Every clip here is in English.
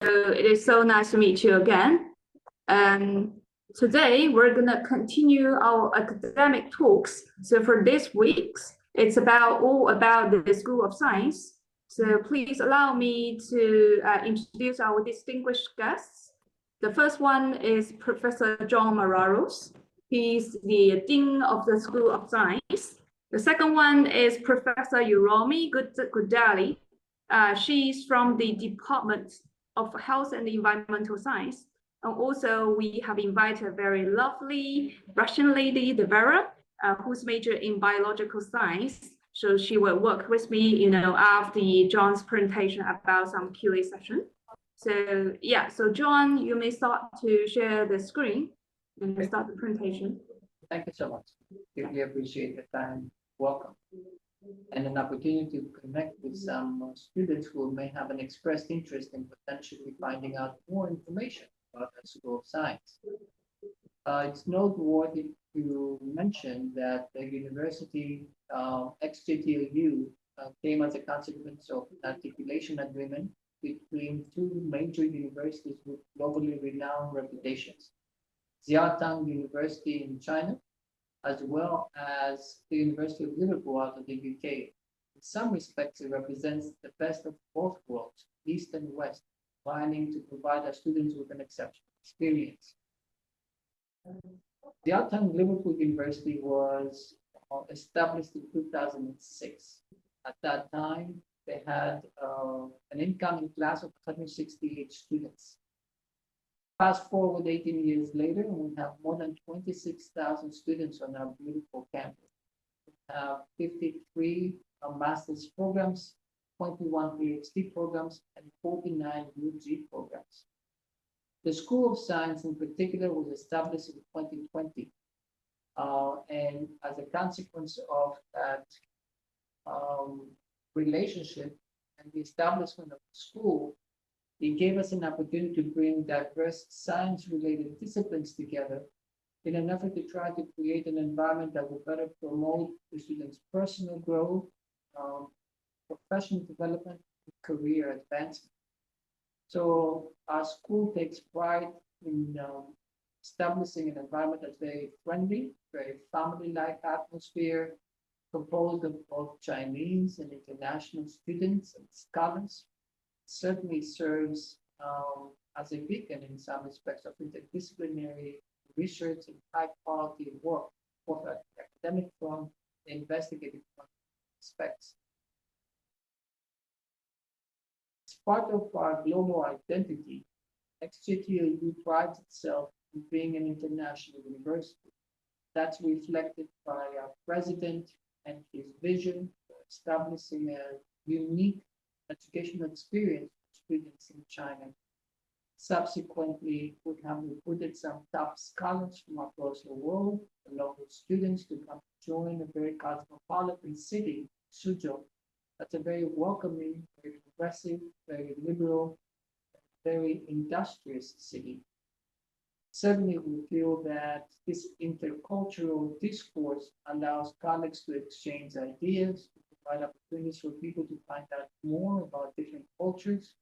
it is so nice to meet you again. Today we're gonna continue our academic talks. So for this week's, it's all about the School of Science. So please allow me to introduce our distinguished guests. The first one is Professor John Mararos. He's the Dean of the School of Science. The second one is Professor Uromi Gudali. She's from the Department of Health and Environmental Science. And also we have invited a very lovely Russian lady, Vera, who's majored in biological science. So she will work with me, after John's presentation about some QA session. So yeah, so John, you may start to share the screen and start the presentation. Thank you so much. Really appreciate the time. Welcome. And an opportunity to connect with some students who may have an expressed interest in potentially finding out more information about the School of Science. It's noteworthy to mention that the university, XJTLU, came as a consequence of an articulation agreement between two major universities with globally renowned reputations, Jiaotang University in China, as well as the University of Liverpool out of the UK. In some respects, it represents the best of both worlds, East and West, combining to provide our students with an exceptional experience. The Jiaotang Liverpool University was established in 2006. At that time, they had an incoming class of 168 students. Fast forward 18 years later, and we have more than 26,000 students on our beautiful campus. We have 53 master's programs, 21 PhD programs, and 49 UG programs. The School of Science in particular was established in 2020. And as a consequence of that relationship and the establishment of the school, it gave us an opportunity to bring diverse science-related disciplines together in an effort to try to create an environment that will better promote the students' personal growth, professional development, and career advancement. So our school takes pride in establishing an environment that's very friendly, very family-like atmosphere, composed of both Chinese and international students and scholars. Certainly serves as a beacon in some respects of interdisciplinary research and high quality work, both at the academic front and investigative front aspects. As part of our global identity, XJTLU prides itself in being an international university. That's reflected by our president and his vision for establishing a unique educational experience for students in China. Subsequently, we have recruited some top scholars from across the world, along with students to come join a very cosmopolitan city, Suzhou. That's a very welcoming, very progressive, very liberal, very industrious city. Certainly, we feel that this intercultural discourse allows colleagues to exchange ideas, provide opportunities for people to find out more about different cultures,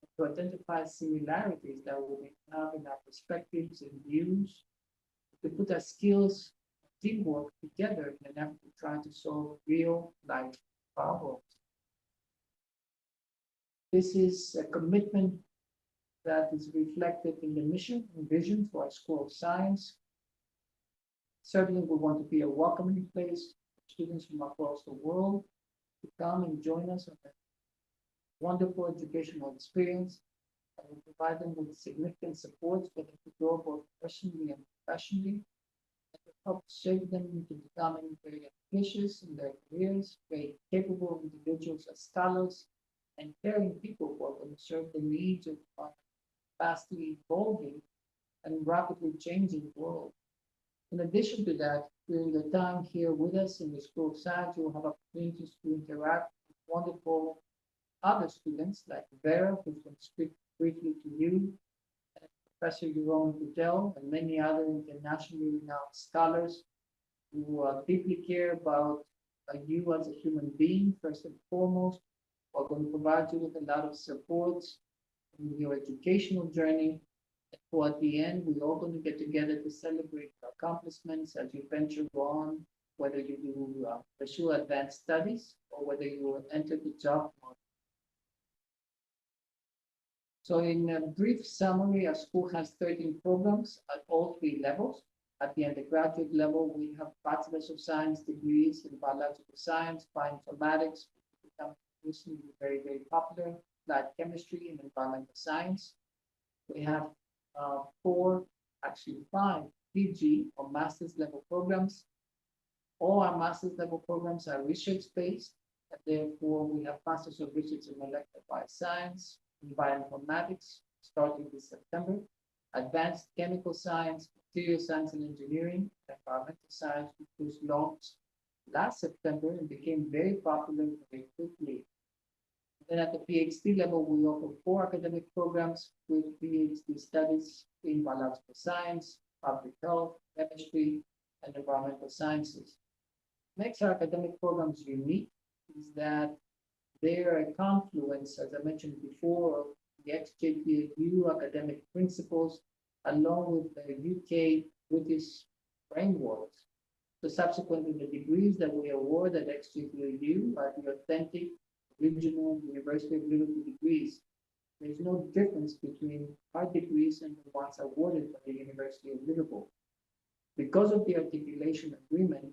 and to identify similarities that we have in our perspectives and views, to put our skills, teamwork together in an effort to try to solve real life problems. This is a commitment that is reflected in the mission and vision for our School of Science. Certainly, we want to be a welcoming place for students from across the world to come and join us on a wonderful educational experience, and we provide them with significant support for them to grow both personally and professionally, and to help shape them into becoming very ambitious in their careers, very capable individuals as scholars, and caring people who are going to serve the needs of our fastly evolving and rapidly changing world. In addition to that, during the time here with us in the School of Science, you will have opportunities to interact with wonderful other students like Vera, who's going to speak briefly to you, and Professor Jerome Goodell, and many other internationally renowned scholars who deeply care about you as a human being, first and foremost. We're going to provide you with a lot of support in your educational journey. For at the end, we're all going to get together to celebrate your accomplishments as you venture on, whether you do pursue advanced studies or whether you will enter the job market. So in a brief summary, our school has 13 programs at all three levels. At the undergraduate level, we have Bachelor's of Science degrees in Biological Science, Bioinformatics, become recently very, very popular, Applied Chemistry and Environmental Science. We have five PG or master's level programs. All our master's level programs are research-based, and therefore we have Masters of Research in Molecular Bioscience, in Bioinformatics, starting this September, Advanced Chemical Science, Material Science and Engineering, Environmental Science, which was launched last September and became very popular very quickly. Then at the PhD level, we offer 4 academic programs with PhD studies in biological science, public health, chemistry, and environmental sciences. Makes our academic programs unique is that they are a confluence, as I mentioned before, of the XJTLU academic principles, along with the UK British frameworks. So subsequently, the degrees that we award at XJTLU are the authentic regional University of Liverpool degrees. There's no difference between our degrees and the ones awarded by the University of Liverpool. Because of the articulation agreement,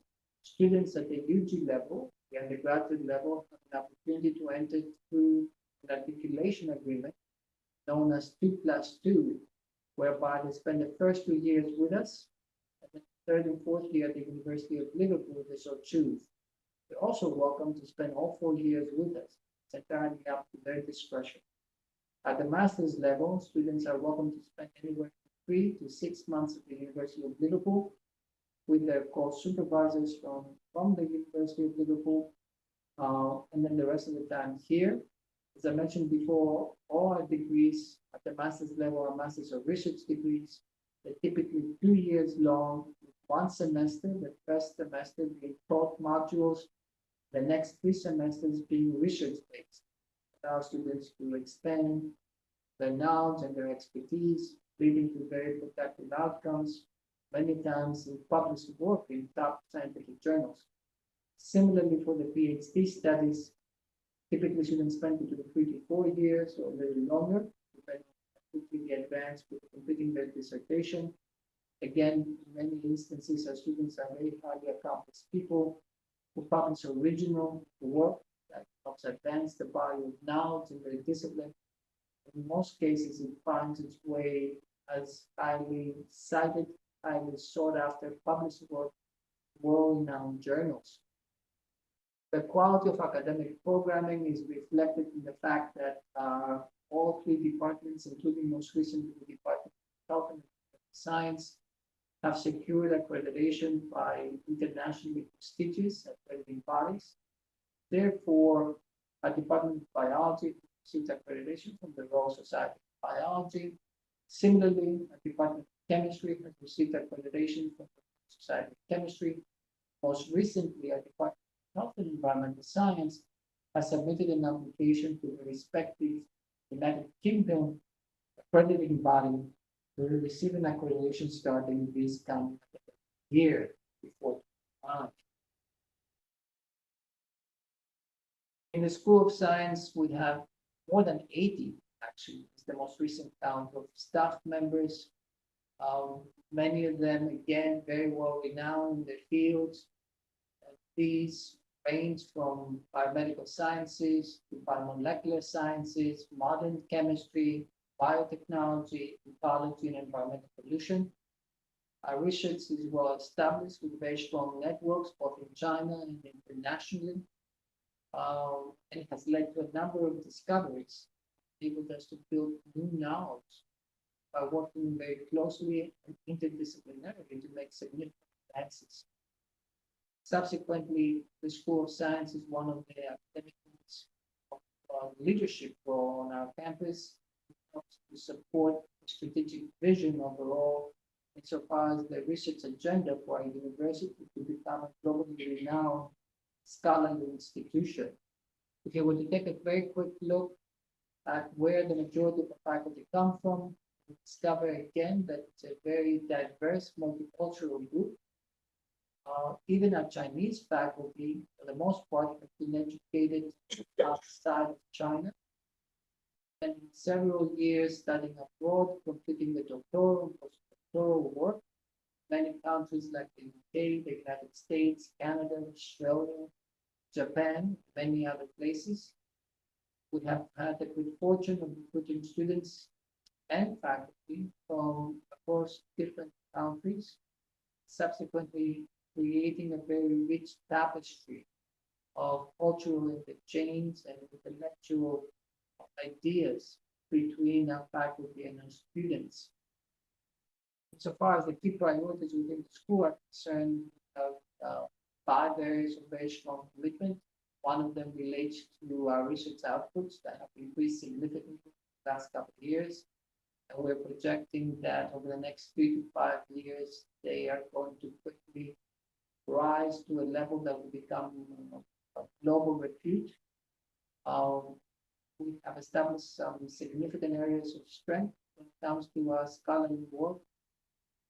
students at the UG level, the undergraduate level, have an opportunity to enter through an articulation agreement known as 2+2, whereby they spend the first 2 years with us, and the third and fourth year at the University of Liverpool if they so choose. They're also welcome to spend all 4 years with us. It's entirely up to their discretion. At the master's level, students are welcome to spend anywhere from 3 to 6 months at the University of Liverpool with their course supervisors from the University of Liverpool, and then the rest of the time here. As I mentioned before, all our degrees at the master's level are Masters of Research degrees. They're typically 2 years long, with 1 semester, the first semester being taught modules, the next 3 semesters being research-based. Allow students to expand their knowledge and their expertise, leading to very productive outcomes, many times in published work in top scientific journals. Similarly, for the PhD studies, typically students spend between 3 to 4 years or a little longer, depending on how quickly they advance with completing their dissertation. Again, in many instances, our students are very highly accomplished people who publish original work that helps advance the body of knowledge in their discipline. In most cases, it finds its way as highly cited, highly sought after published work, world-renowned journals. The quality of academic programming is reflected in the fact that all 3 departments, including most recently the Department of Health and Science, have secured accreditation by internationally prestigious accrediting bodies. Therefore, our Department of Biology received accreditation from the Royal Society of Biology. Similarly, our Department of Chemistry has received accreditation from the Society of Chemistry. Most recently, our Department of Health and Environmental Science has submitted an application to the respective United Kingdom accrediting body to receive an accreditation starting this coming year before March. In the School of Science, we have more than 80, actually, it's the most recent count of staff members. Many of them, again, very well renowned in their fields. These range from biomedical sciences to biomolecular sciences, modern chemistry, biotechnology, ecology, and environmental pollution. Our research is well established with very strong networks, both in China and internationally. And it has led to a number of discoveries, enabled us to build new knowledge by working very closely and interdisciplinarily to make significant advances. Subsequently, the School of Science is one of the academic leadership role on our campus. It helps to support the strategic vision overall, insofar as the research agenda for our university to become a globally renowned scholarly institution. If you were to take a very quick look at where the majority of the faculty come from, we discover again that it's a very diverse, multicultural group. Even our Chinese faculty, for the most part, have been educated outside of China and several years studying abroad, completing the doctoral and postdoctoral work. Many countries like the UK, the United States, Canada, Australia, Japan, many other places. We have had the good fortune of recruiting students and faculty from across different countries, subsequently creating a very rich tapestry of cultural interchange and intellectual ideas between our faculty and our students. So far as the key priorities within the school are concerned, uh, 5 areas of very strong commitment. One of them relates to our research outputs that have increased significantly in the last couple of years. And we're projecting that over the next 3 to 5 years, they are going to quickly rise to a level that will become of global repute. We have established some significant areas of strength when it comes to our scholarly work.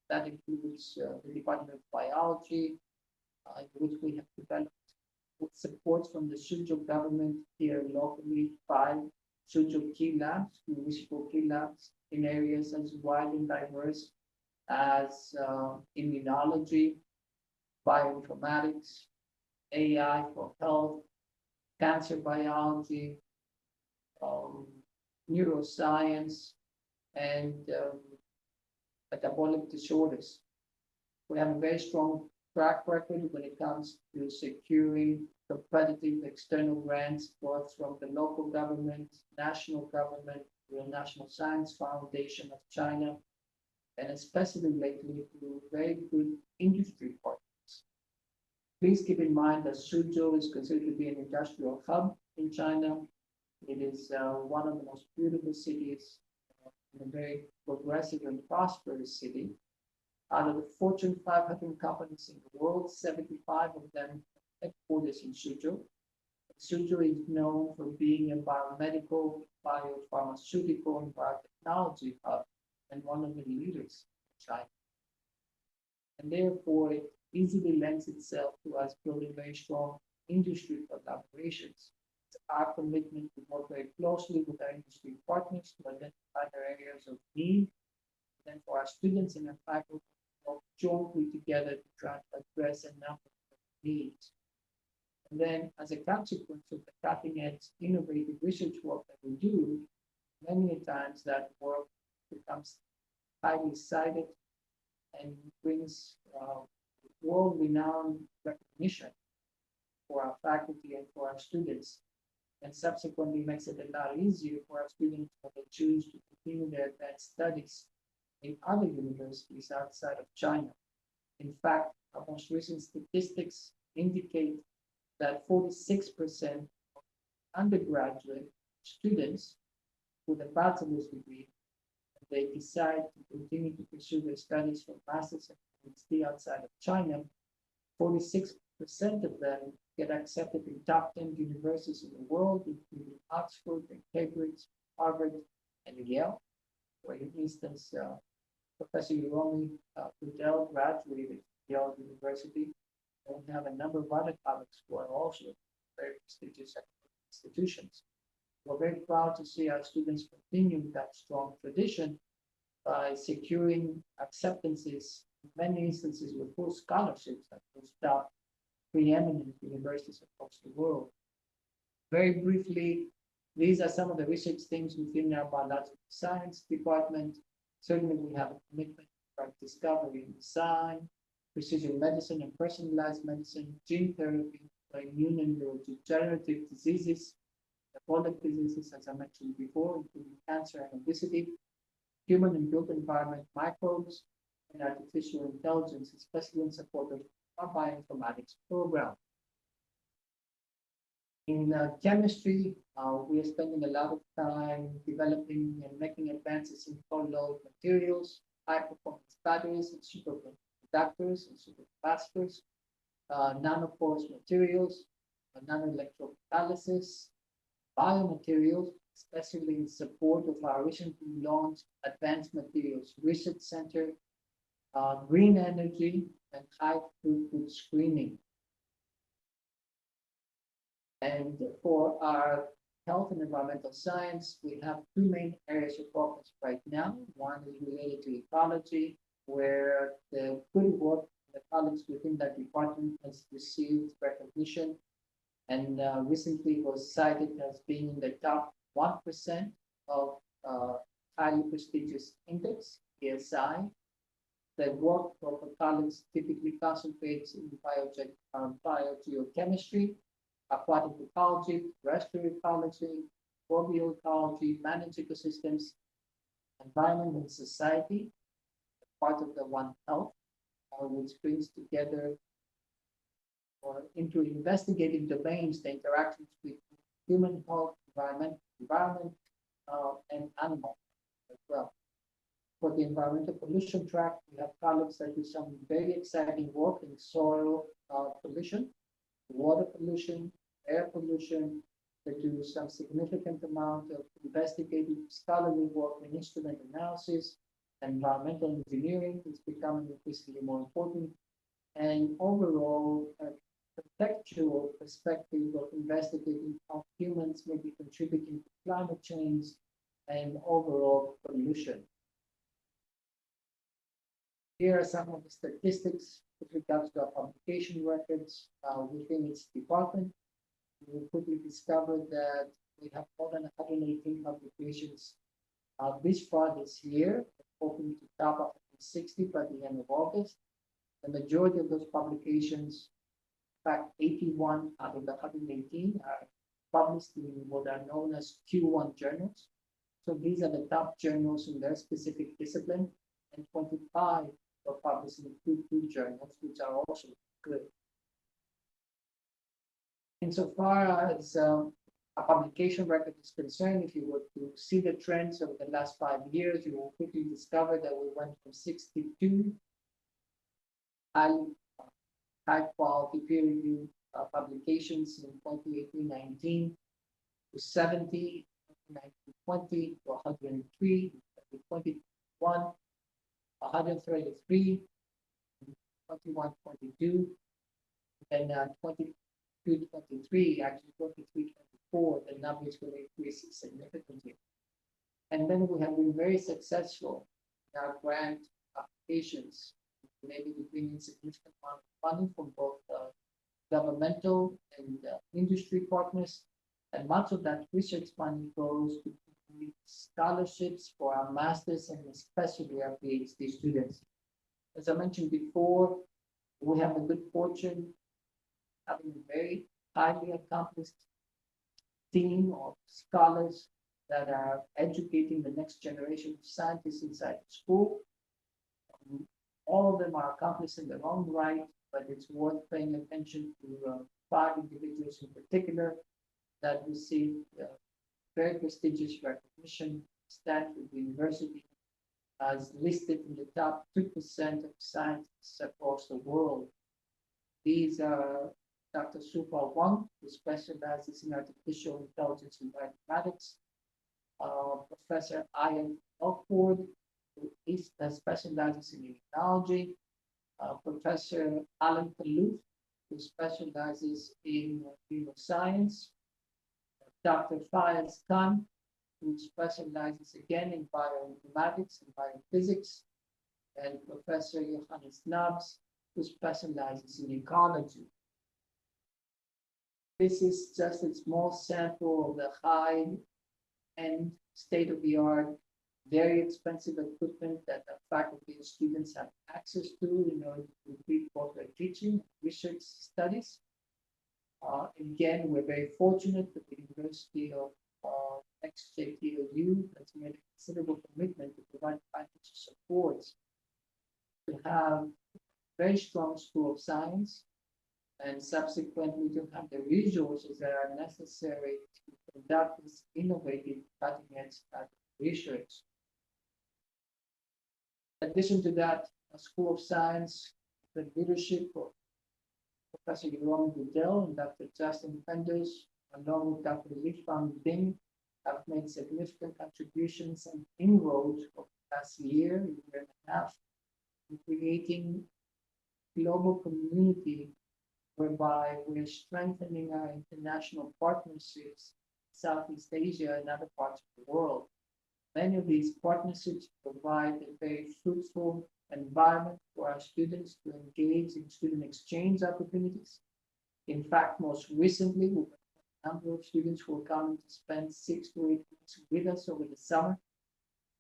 That includes the Department of Biology, in which we have developed with support from the Suzhou government here locally, 5 Suzhou key labs, municipal key labs in areas as wide and diverse as immunology, bioinformatics, AI for health, cancer biology, neuroscience, and metabolic disorders. We have a very strong track record when it comes to securing competitive external grants, both from the local government, national government, the National Science Foundation of China, and especially lately through very good industry partners. Please keep in mind that Suzhou is considered to be an industrial hub in China. It is one of the most beautiful cities, a very progressive and prosperous city. Out of the Fortune 500 companies in the world, 75 of them headquarters in Suzhou. Suzhou is known for being a biomedical, biopharmaceutical, and biotechnology hub, and one of the leaders in China. And therefore, it easily lends itself to us building very strong industry collaborations. It's our commitment to work very closely with our industry partners to identify their areas of need, and then for our students and our faculty to work jointly together to try to address a number of needs. And then, as a consequence of the cutting-edge innovative research work that we do, many times that work becomes highly cited and brings world-renowned recognition for our faculty and for our students, and subsequently makes it a lot easier for our students when they choose to continue their advanced studies in other universities outside of China. In fact, our most recent statistics indicate that 46% of undergraduate students with a bachelor's degree, they decide to continue to pursue their studies for master's and PhD outside of China, 46% of them get accepted in top 10 universities in the world, including Oxford and Cambridge, Harvard, and Yale. For instance, Professor Hiromi Fudel graduated Yale University, and we have a number of other colleagues who are also very prestigious institutions. We're very proud to see our students continue that strong tradition by securing acceptances, in many instances with full scholarships at those top preeminent universities across the world. Very briefly, these are some of the research themes within our biological science department. Certainly, we have a commitment to drug discovery and design, precision medicine and personalized medicine, gene therapy, immune and neurodegenerative diseases, metabolic diseases, as I mentioned before, including cancer and obesity, human and built environment microbes, and artificial intelligence, especially in support of our bioinformatics program. In chemistry, we are spending a lot of time developing and making advances in colloid materials, high-performance batteries, and superconductors and supercapacitors, nanoporous materials, nanoelectrocatalysis, biomaterials, especially in support of our recently launched Advanced Materials Research Center, green energy, and high throughput screening. And for our health and environmental science, we have two main areas of focus right now. One is related to ecology, where the good work the colleagues within that department has received recognition and recently was cited as being in the top 1% of highly prestigious index, PSI. The work of the colleagues typically concentrates in biogeochemistry, aquatic ecology, terrestrial ecology, microbial ecology, managed ecosystems, environment and society, part of the One Health, which brings together or into investigating domains the interactions between human health, environment, and animal as well. For the environmental pollution track, we have colleagues that do some very exciting work in soil pollution, water pollution, air pollution. They do some significant amount of investigative scholarly work in instrument analysis. Environmental engineering is becoming increasingly more important. And overall, a contextual perspective of investigating how humans may be contributing to climate change and overall pollution. Here are some of the statistics with regards to our publication records within its department. We quickly discovered that we have more than 118 publications this far this year, hoping to top up to 60 by the end of August. The majority of those publications, in fact, 81 out of the 118 are published in what are known as Q1 journals. So these are the top journals in their specific discipline, and 25 are published in Q2 journals, which are also good. Insofar as a publication record is concerned, if you were to see the trends over the last 5 years, you will quickly discover that we went from 62 high quality peer-reviewed publications in 2018-19 to 70, 1920 to 103, 2021, 133, 21, 22, then 22, 23, actually 23, 24, the number is going to increase significantly. And then we have been very successful in our grant applications, maybe bringing significant amount of funding from both governmental and industry partners. And much of that research funding goes to scholarships for our masters and especially our PhD students. As I mentioned before, we have the good fortune having a very highly accomplished team of scholars that are educating the next generation of scientists inside the school. All of them are accomplished in their own right, but it's worth paying attention to 5 individuals in particular that received very prestigious recognition. Stanford University as listed in the top 2% of scientists across the world. These are Dr. Supal Wang, who specializes in artificial intelligence and mathematics, Professor Ian Elford, who specializes in immunology, Professor Alan Paloof, who specializes in neuroscience, Dr. Fayez Khan, who specializes again in bioinformatics and biophysics, and Professor Johannes Nabs, who specializes in ecology. This is just a small sample of the high-end, state-of-the-art, very expensive equipment that the faculty and students have access to in order to complete both their teaching and research studies. Again, we're very fortunate that the University of XJTLU has made a considerable commitment to provide financial support to have a very strong School of Science and subsequently to have the resources that are necessary to conduct this innovative cutting-edge research. In addition to that, a School of Science, the leadership of Professor Jerome Goodell and Dr. Justin Penders, along with Dr. Li Fang Ding, have made significant contributions and inroads over the past year and a half, in creating global community whereby we're strengthening our international partnerships in Southeast Asia and other parts of the world. Many of these partnerships provide a very fruitful environment for our students to engage in student exchange opportunities. In fact, most recently, we have a number of students who are coming to spend 6 to 8 weeks with us over the summer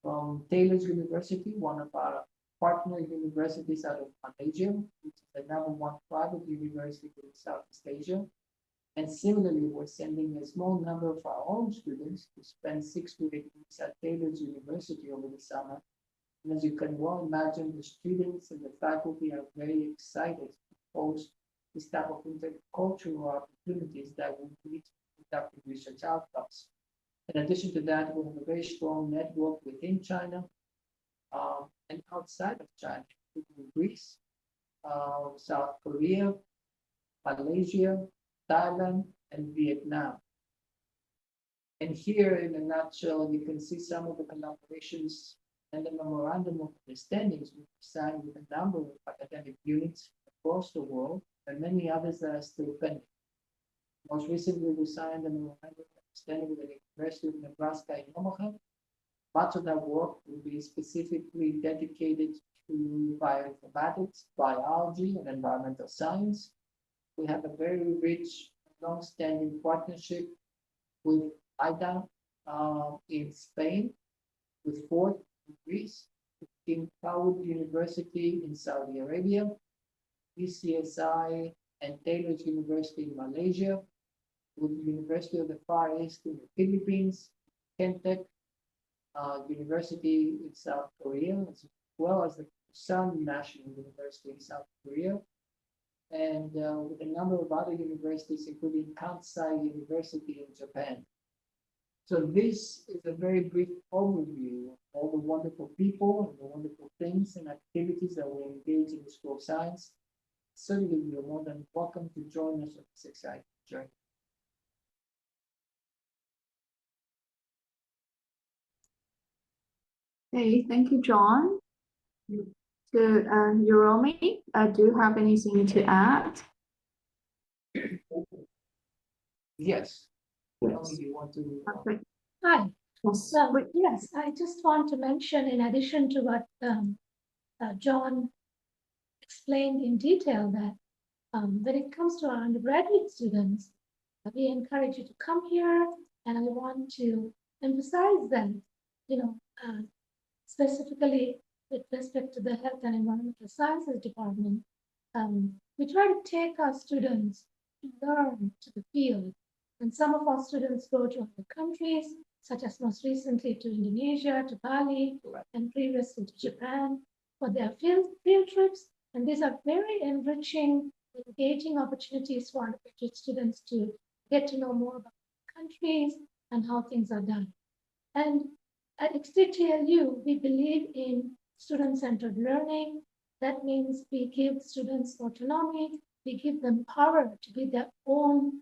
from Taylor's University, one of our partner universities out of Malaysia, which is the #1 private university in Southeast Asia. And similarly, we're sending a small number of our own students to spend 6 to 8 weeks at Taylor's University over the summer. And as you can well imagine, the students and the faculty are very excited to host this type of intercultural opportunities that will lead to productive research outcomes. In addition to that, we have a very strong network within China and outside of China, including Greece, South Korea, Malaysia, Thailand, and Vietnam. And here, in a nutshell, you can see some of the collaborations and the memorandum of understandings we've signed with a number of academic units across the world, and many others that are still pending. Most recently, we signed a memorandum of understanding with the University of Nebraska in Omaha. Much of that work will be specifically dedicated to bioinformatics, biology, and environmental science. We have a very rich, long-standing partnership with IDA in Spain, with Ford in Greece, with King Saud University in Saudi Arabia, UCSI and Taylor's University in Malaysia, with the University of the Far East in the Philippines, Kentech University in South Korea, as well as the Busan National University in South Korea, and with a number of other universities, including Kansai University in Japan. So this is a very brief overview of all the wonderful people and the wonderful things and activities that we engage in the School of Science. Certainly, you're more than welcome to join us on this exciting journey. Okay, thank you, John. So, Hiromi, do you have anything to add? Yes. You want to? Perfect. Hi. Yes. Well, yes, I just want to mention, in addition to what John explained in detail, that when it comes to our undergraduate students, we encourage you to come here, and I want to emphasize that, specifically with respect to the Health and Environmental Sciences Department, we try to take our students to learn to the field. And some of our students go to other countries, such as most recently to Indonesia, to Bali, and previously to Japan for their field trips. And these are very enriching, engaging opportunities for undergraduate students to get to know more about countries and how things are done. And at XJTLU, we believe in student-centered learning. That means we give students autonomy, we give them power to be their own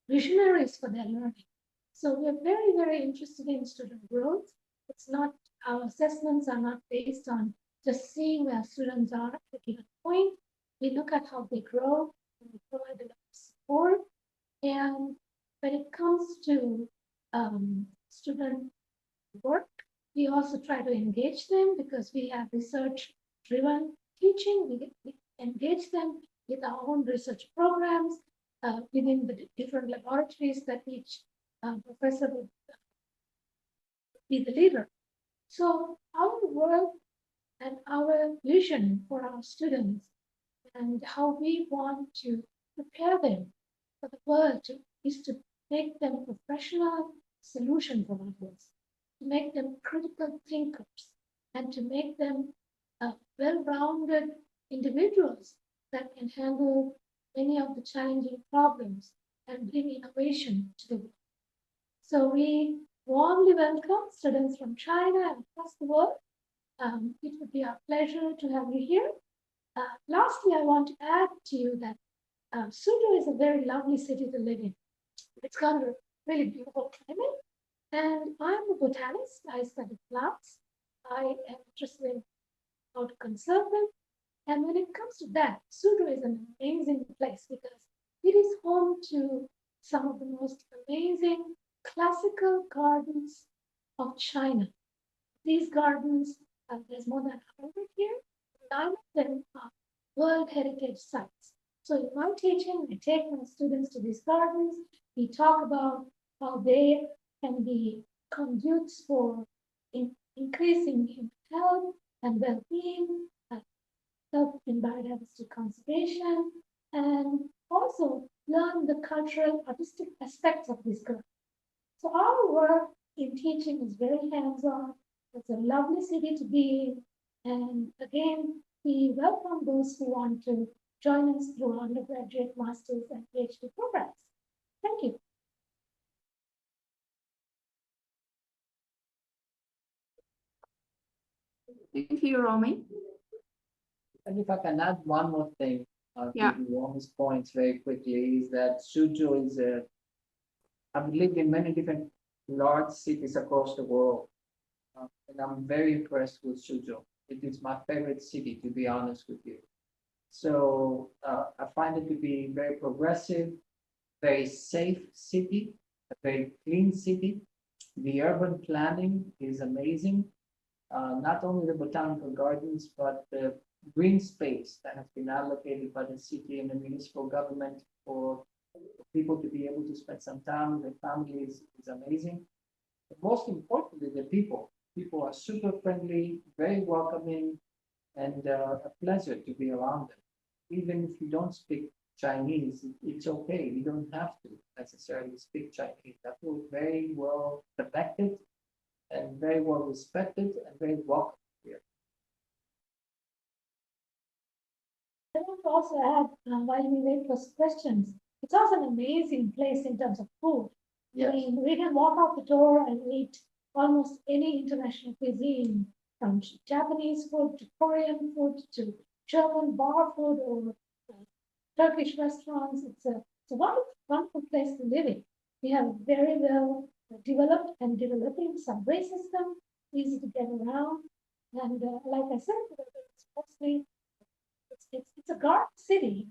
visionaries for their learning. So we're very, very interested in student growth. It's not, our assessments are not based on just seeing where students are at a given point. We look at how they grow, and we provide a lot of support. And when it comes to student work, we also try to engage them because we have research-driven teaching. We engage them with our own research programs within the different laboratories that each professor would be the leader. So our work and our vision for our students and how we want to prepare them for the world is to make them professional solution providers, to make them critical thinkers, and to make them well-rounded individuals that can handle many of the challenging problems and bring innovation to the world. So we warmly welcome students from China and across the world. It would be our pleasure to have you here. Lastly, I want to add to you that Suzhou is a very lovely city to live in. It's got a really beautiful climate. And I'm a botanist. I study plants. I am interested in how to conserve them. And when it comes to that, Suzhou is an amazing place because it is home to some of the most amazing classical gardens of China. These gardens, there's more than 100 here. 9 of them are World Heritage Sites. So in my teaching, I take my students to these gardens. We talk about how they can be conduits for increasing human health and well-being, help in biodiversity conservation, and also learn the cultural, artistic aspects of these gardens. So our work in teaching is very hands-on. It's a lovely city to be in. And again, we welcome those who want to join us through undergraduate, master's, and PhD programs. Thank you. Thank you, Romy. And if I can add one more thing, Yeah. to Rome's points very quickly, is that Suzhou is I've lived in many different large cities across the world, and I'm very impressed with Suzhou. It is my favorite city, to be honest with you. So I find it to be very progressive, very safe city, a very clean city. The urban planning is amazing. Not only the botanical gardens, but the green space that has been allocated by the city and the municipal government for people to be able to spend some time with their families is amazing. But most importantly, the people. People are super friendly, very welcoming, and a pleasure to be around them. Even if you don't speak Chinese, it's okay. You don't have to necessarily speak Chinese. That was very well protected and very well respected and very welcome here. I want to also add, while we wait for questions, it's also an amazing place in terms of food. I mean, we can walk out the door and eat almost any international cuisine, from Japanese food to Korean food to German bar food or Turkish restaurants. It's a wonderful place to live in. We have a very well developed and developing subway system, easy to get around. And like I said, it's mostly it's a garden city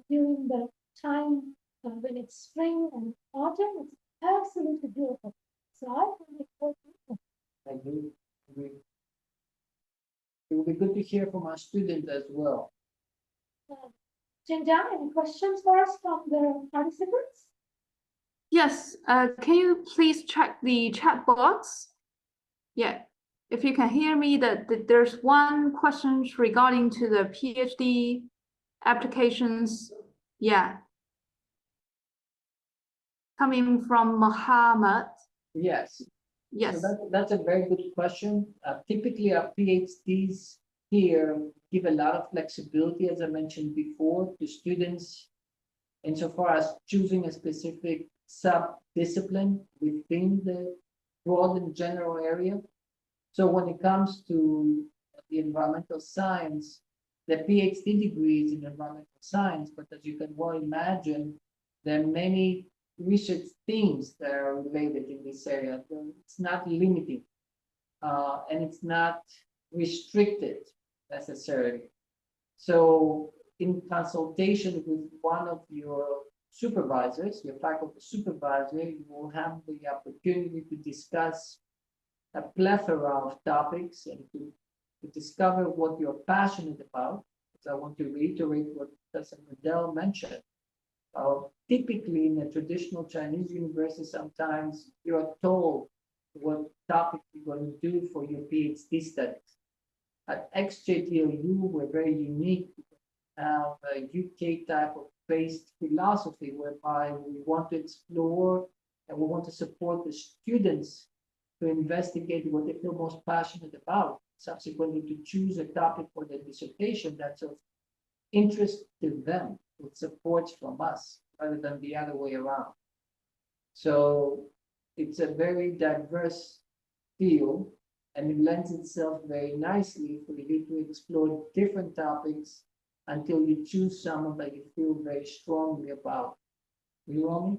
during the time when it's spring and autumn. It's absolutely beautiful. So I think it's very beautiful. I do agree. It will be good to hear from our students as well. Jinjiang, any questions for us from the participants? Yes, can you please check the chat box? Yeah, if you can hear me, that there's one question regarding to the PhD applications. Yeah. Coming from Muhammad. Yes. Yes. So that's a very good question. Typically, our PhDs here give a lot of flexibility, as I mentioned before, to students insofar as choosing a specific sub-discipline within the broad and general area. So when it comes to the environmental science, the PhD degree is in environmental science, but as you can well imagine, there are many research themes that are related in this area. It's not limiting, and it's not restricted necessarily. So in consultation with one of your supervisors, your faculty supervisor, you will have the opportunity to discuss a plethora of topics and to discover what you're passionate about. So I want to reiterate what Professor Medell mentioned. Typically in a traditional Chinese university, sometimes you are told what topic you're going to do for your PhD studies. At XJTLU, we're very unique. We have a UK type of based philosophy whereby we want to explore and we want to support the students to investigate what they feel most passionate about, subsequently to choose a topic for their dissertation that's of interest to them, with support from us, rather than the other way around. So it's a very diverse field, and it lends itself very nicely for you to explore different topics until you choose someone that you feel very strongly about. You, Romy?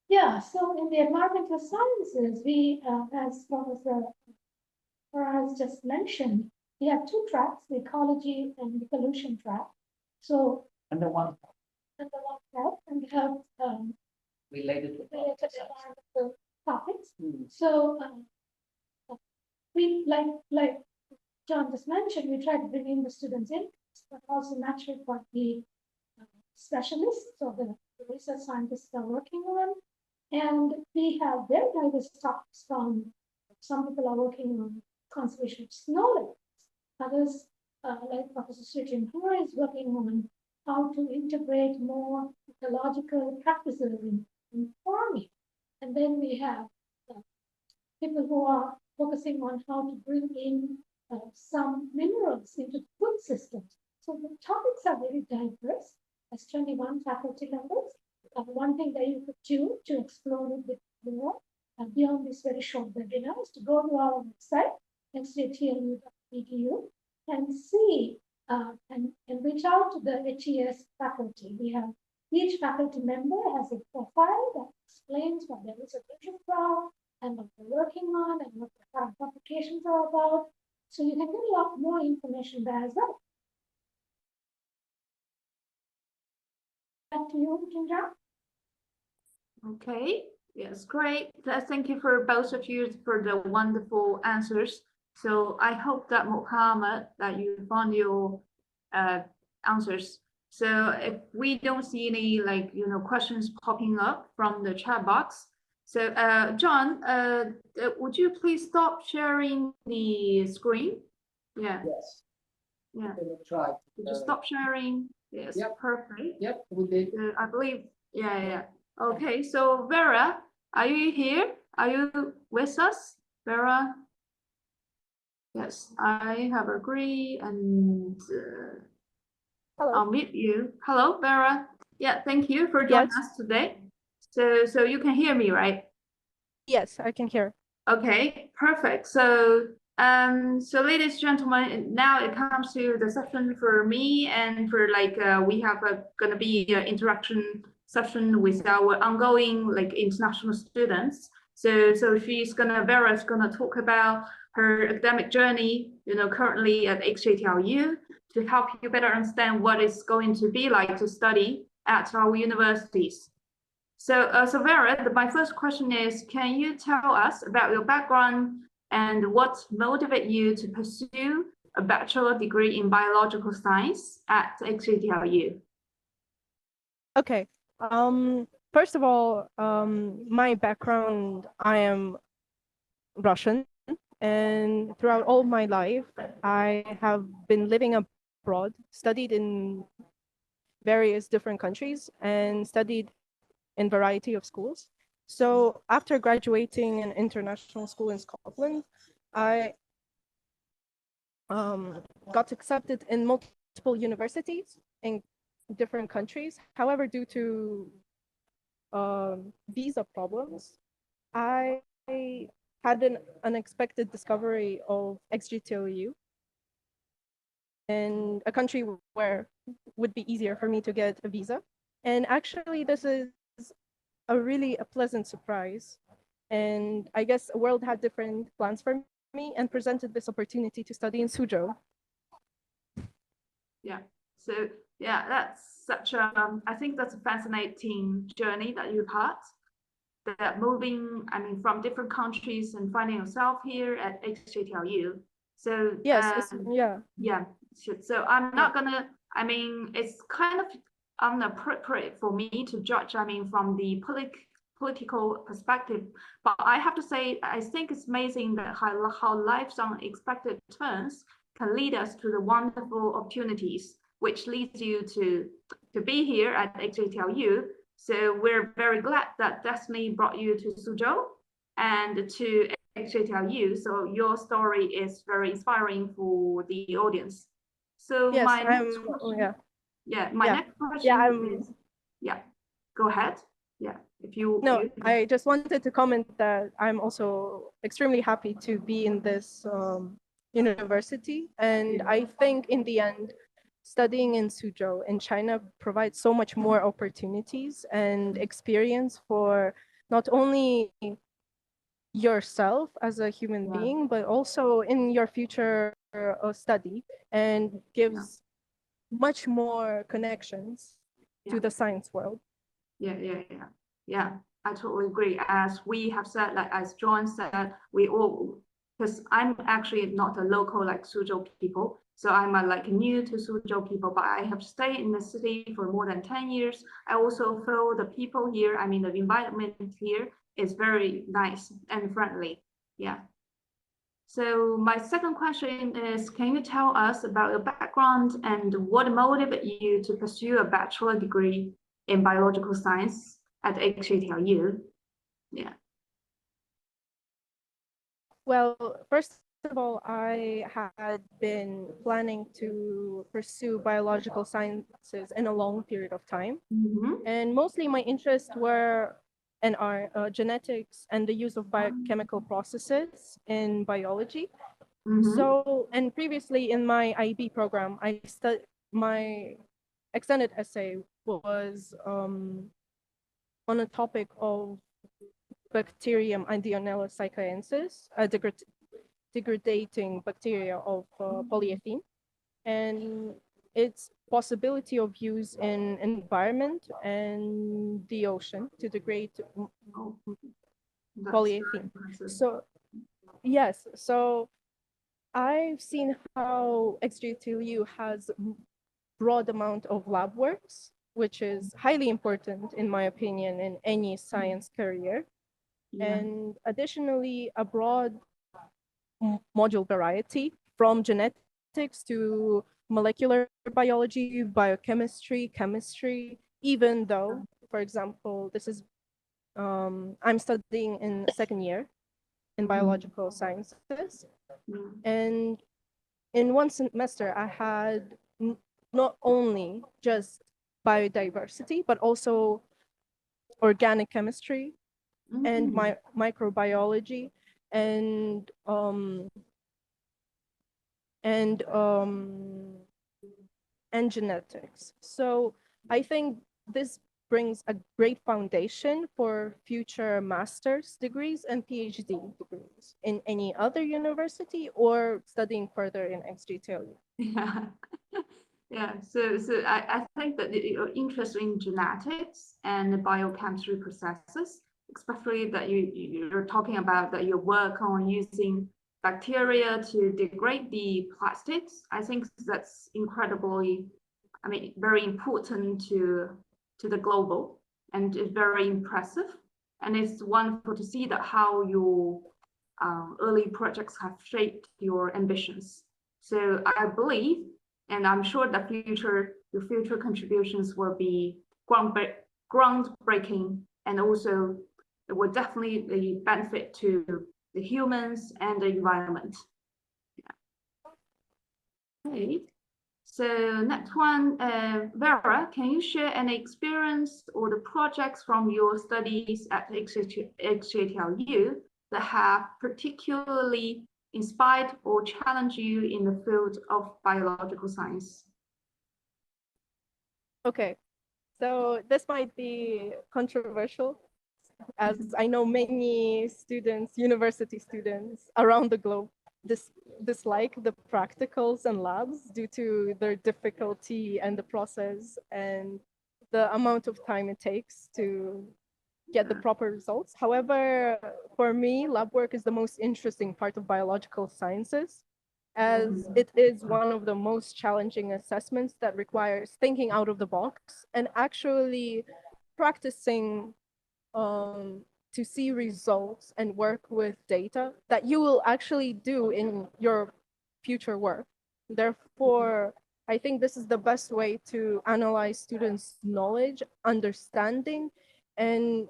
Yeah, so in the environmental sciences, we, as Professor Faraz just mentioned, we have two tracks, the ecology and the pollution track. So And the one under one track, and we have related to. related environmental topics. Hmm. So we like John just mentioned, we try to bring in the students in, but also naturally what the specialists or the research scientists are working on. And we have very diverse topics from some people are working on conservation of snow levels. Others, like Professor Sujin Hura, is working on how to integrate more ecological practices in farming. And then we have people who are focusing on how to bring in some minerals into the food systems. So the topics are very diverse. As 21 faculty members, one thing that you could do to explore a bit more beyond this very short webinar is to go to our website, XJTLU.edu, and see and reach out to the HES faculty. We have each faculty member has a profile that explains what their research interests are and what they're working on and what the current publications are about. So you can get a lot more information there as well. Back to you, Ginger. Okay, yes, great. Thank you for both of you for the wonderful answers. So I hope that Muhammad, that you found your answers. So if we don't see any questions popping up from the chat box, so John, would you please stop sharing the screen? Yeah, Yes. yeah. We will try. Could you stop sharing? Yes, Yep. perfect. Yep, we did. I believe, yeah. Okay, so Vera, are you here? Are you with us, Vera? Yes, I have agreed and Hello. I'll meet you. Hello, Vera. Yeah, thank you for joining Yes. us today. So you can hear me, right? Yes, I can hear. Okay, perfect. So ladies and gentlemen, now it comes to the session for me and for we have gonna be an interaction session with our ongoing international students. So Vera's gonna talk about her academic journey, currently at XJTLU to help you better understand what it's going to be like to study at our universities. So Vera, my first question is, can you tell us about your background and what motivated you to pursue a bachelor degree in biological science at XJTLU? Okay. First of all, my background, I am Russian, and throughout all my life, I have been living abroad, studied in various different countries, and studied in variety of schools. So after graduating in international school in Scotland, I got accepted in multiple universities in different countries. However, due to visa problems, I had an unexpected discovery of XJTLU in a country where would be easier for me to get a visa. And actually, this is a pleasant surprise. And I guess the world had different plans for me and presented this opportunity to study in Suzhou. Yeah. So yeah, that's such a I think that's a fascinating journey that you've had. That moving, from different countries and finding yourself here at XJTLU. So Yes, yeah. So I'm not gonna. It's kind of inappropriate for me to judge. From the political perspective, but I have to say, I think it's amazing that how life's unexpected turns can lead us to the wonderful opportunities, which leads you to be here at XJTLU. So we're very glad that Destiny brought you to Suzhou and to XJTLU. So your story is very inspiring for the audience. So yes, my next question, next question is, go ahead. Yeah, if you No, I just wanted to comment that I'm also extremely happy to be in this university. And I think in the end, studying in Suzhou in China provides so much more opportunities and experience for not only yourself as a human Yeah. being, but also in your future study, and gives much more connections to Yeah. the science world. Yeah, I totally agree. As we have said, like as John said, we all, because I'm actually not a local like Suzhou people, so I'm like new to Suzhou people, but I have stayed in the city for more than 10 years. I also feel the people here, I mean the environment here is very nice and friendly. Yeah. So my second question is, can you tell us about your background and what motivated you to pursue a bachelor degree in biological science at XJTLU? Yeah. Well, first of all, I had been planning to pursue biological sciences in a long period of time. Mm-hmm. And mostly my interests were and are genetics and the use of biochemical processes in biology. Mm-hmm. So, and previously in my IB program, my extended essay was on a topic of Bacterium ideonellocycaensis, a degradating bacteria of polyethylene, and its possibility of use in environment and the ocean to degrade Oh, that's very polyethylene. impressive. So yes, so I've seen how XJTLU has broad amount of lab works, which is highly important in my opinion in any science career. Yeah. And additionally, a broad module variety from genetics to molecular biology, biochemistry, chemistry, even though, for example, I'm studying in second year in biological sciences. Yeah. And in one semester, I had not only just biodiversity, but also organic chemistry and Mhm. microbiology and and um, and genetics. So I think this brings a great foundation for future master's degrees and PhD degrees in any other university or studying further in XJTLU. Yeah. Yeah. So I think that your interest in genetics and biochemistry processes, especially that you're talking about that you work on using bacteria to degrade the plastics. I think that's incredibly, I mean, very important to the global, and it's very impressive. And it's wonderful to see that how your early projects have shaped your ambitions. So I believe, and I'm sure that your future contributions will be groundbreaking, and also it will definitely benefit to the humans and the environment. Yeah. Okay. So next one, Vera, can you share any experience or the projects from your studies at XJTLU that have particularly inspired or challenged you in the field of biological science? Okay, so this might be controversial, as I know many students, university students around the globe, dislike the practicals and labs due to their difficulty and the process and the amount of time it takes to get the proper results. However, for me, lab work is the most interesting part of biological sciences, as it is one of the most challenging assessments that requires thinking out of the box and actually practicing to see results and work with data that you will actually do in your future work. Therefore, I think this is the best way to analyze students' knowledge, understanding, and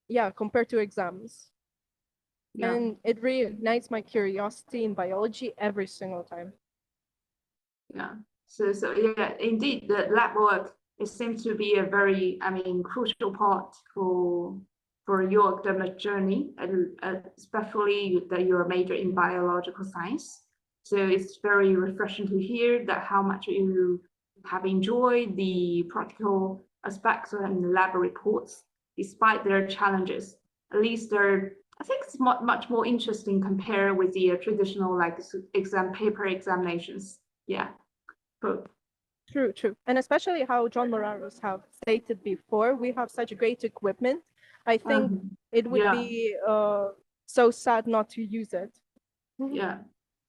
yeah, compared to exams. Yeah. And it reignites my curiosity in biology every single time. Yeah. So yeah, indeed, the lab work, it seems to be a very, I mean, crucial part for your academic journey, and especially that you're major in biological science. So it's very refreshing to hear that how much you have enjoyed the practical aspects and lab reports, despite their challenges. at least they're, I think it's much more interesting compared with the traditional like paper examinations. Yeah. Cool. True, true. And especially how John Moraros have stated before, we have such great equipment. I think it would Yeah. be so sad not to use it. Yeah,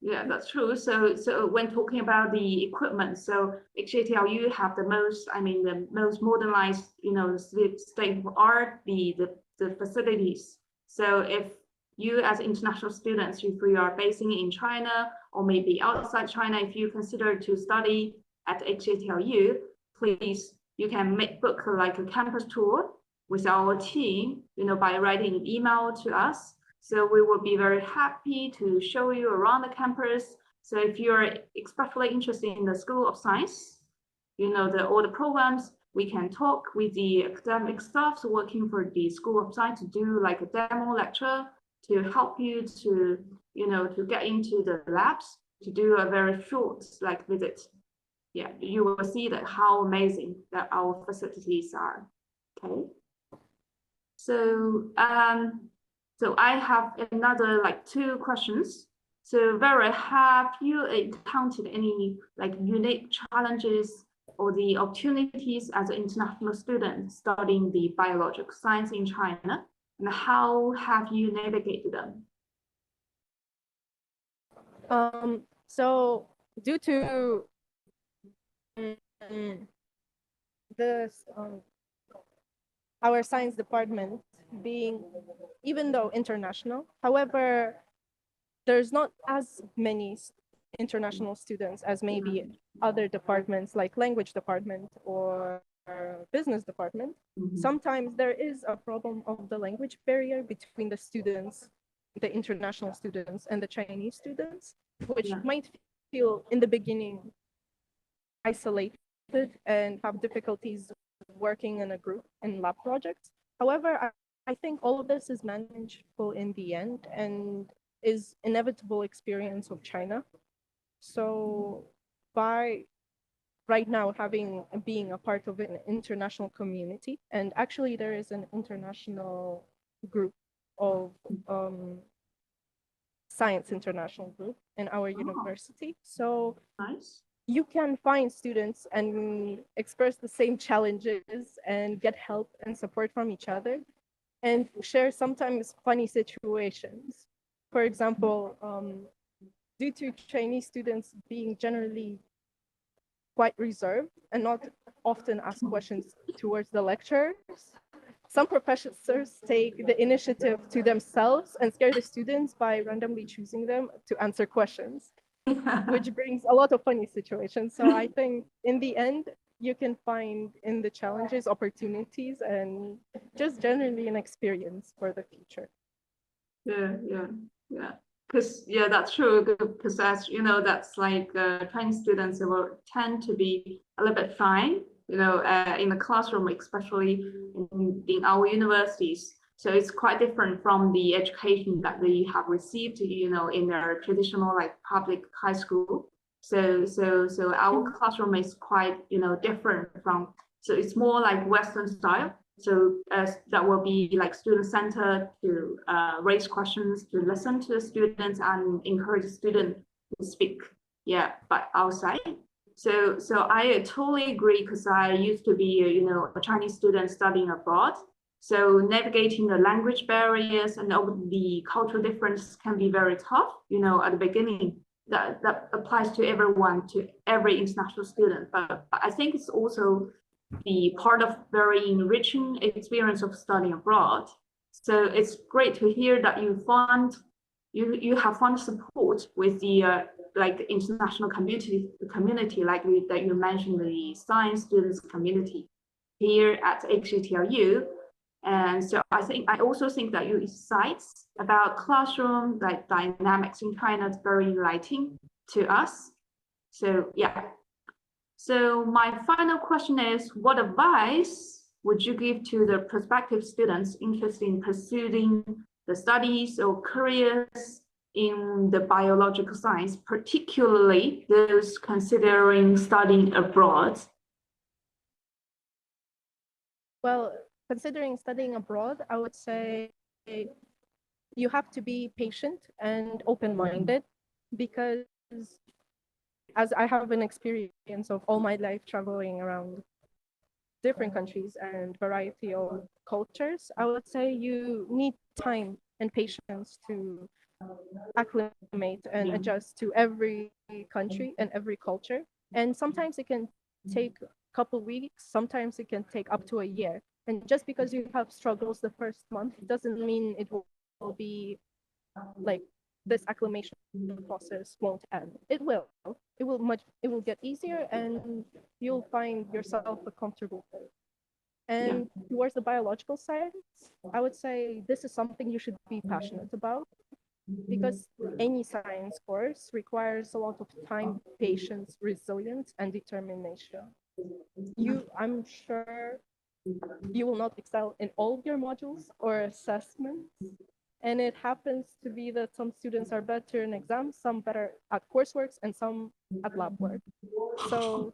yeah, that's true. So when talking about the equipment, so XJTLU have the most, I mean, the most modernized, you know, state of art, the facilities. So if you as international students, if you are basing in China or maybe outside China, if you consider to study at XJTLU, please, you can book like a campus tour with our team, you know, by writing an email to us. So we will be very happy to show you around the campus. So if you're especially interested in the School of Science, you know, all the programs, we can talk with the academic staffs working for the School of Science to do like a demo lecture to help you to, you know, to get into the labs, to do a very short like visit. Yeah, you will see that how amazing that our facilities are. Okay. So so I have another like 2 questions. So Vera, have you encountered any like unique challenges or the opportunities as an international student studying the biological science in China? And how have you navigated them? So due to this our science department being, even though international, however, there's not as many international students as maybe other departments like language department or business department. Sometimes there is a problem of the language barrier between the students, the international students and the Chinese students, which might feel in the beginning isolated and have difficulties working in a group in lab projects. However, I think all of this is manageable in the end and is inevitable experience of China. So by right now being a part of an international community, and actually there is an international group of science international group in our university. So nice. You can find students and express the same challenges and get help and support from each other and share sometimes funny situations. For example, due to Chinese students being generally quite reserved and not often ask questions towards the lecturers, some professors take the initiative to themselves and scare the students by randomly choosing them to answer questions, which brings a lot of funny situations. So I think in the end, you can find in the challenges opportunities and just generally an experience for the future. Yeah. Because that's true. Because as you know, that's like Chinese students will tend to be a little bit shy, you know, in the classroom, especially in our universities. So it's quite different from the education that they have received, you know, in their traditional like public high school. So our classroom is quite, you know, different from. So it's more like Western style. So that will be like student centered to raise questions, to listen to the students and encourage the student to speak. Yeah, but outside. So I totally agree because I used to be, you know, a Chinese student studying abroad. So navigating the language barriers and the cultural difference can be very tough, you know, at the beginning. That applies to everyone, to every international student. But I think it's also the part of very enriching experience of studying abroad. So it's great to hear that you have found support with the like the international community like that you mentioned, the science students community here at XJTLU. And so I also think that your insights about classroom like dynamics in China is very enlightening to us. So yeah. So my final question is, what advice would you give to the prospective students interested in pursuing the studies or careers in the biological science, particularly those considering studying abroad? Well, considering studying abroad, I would say you have to be patient and open-minded, because as I have an experience of all my life traveling around different countries and variety of cultures, I would say you need time and patience to acclimate and adjust to every country and every culture. And sometimes it can take a couple weeks, sometimes it can take up to a year. And just because you have struggles the first month doesn't mean it will be like this acclimation process won't end. It will. It will get easier, and you'll find yourself a comfortable place. And towards the biological science, I would say this is something you should be passionate about, because any science course requires a lot of time, patience, resilience, and determination. I'm sure you will not excel in all of your modules or assessments. And it happens to be that some students are better in exams, some better at coursework, and some at lab work. So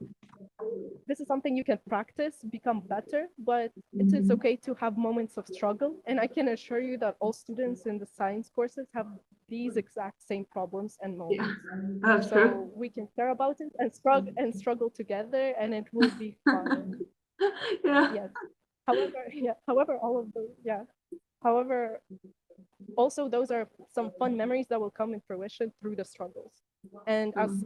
this is something you can practice, become better, but it is okay to have moments of struggle. And I can assure you that all students in the science courses have these exact same problems and moments. That's So true. we can care about it and struggle together, and it will be fun. Yeah. Yes. However, all of those, However, also those are some fun memories that will come in fruition through the struggles. And as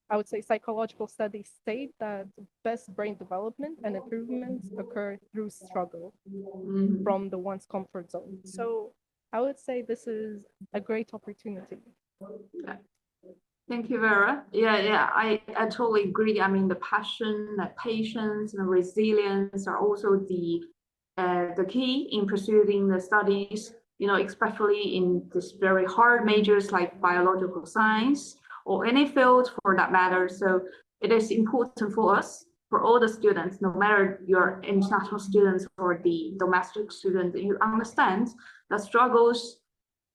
I would say, psychological studies state that best brain development and improvements occur through struggle from the one's comfort zone. So I would say this is a great opportunity. Thank you, Vera. Yeah, I totally agree. I mean, the passion, the patience, and the resilience are also the key in pursuing the studies, you know, especially in this very hard majors like biological science or any field for that matter. So it is important for us, for all the students, no matter you're international students or the domestic student, you understand that struggles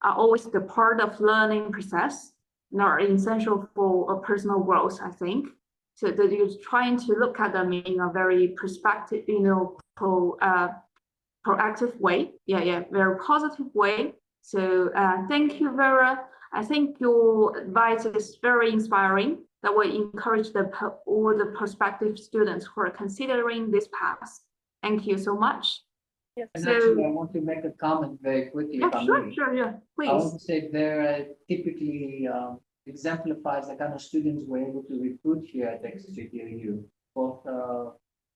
are always the part of learning process and are essential for a personal growth, I think. So that you're trying to look at them in a very perspective, you know, proactive way. Very positive way. So thank you, Vera. I think your advice is very inspiring. That will encourage all the prospective students who are considering this path. Thank you so much. Yes. And So- actually, I want to make a comment very quickly. Yeah, if I sure, may. sure, yeah, I want please. to say Vera typically exemplifies the kind of students we're able to recruit here at XJTLU, both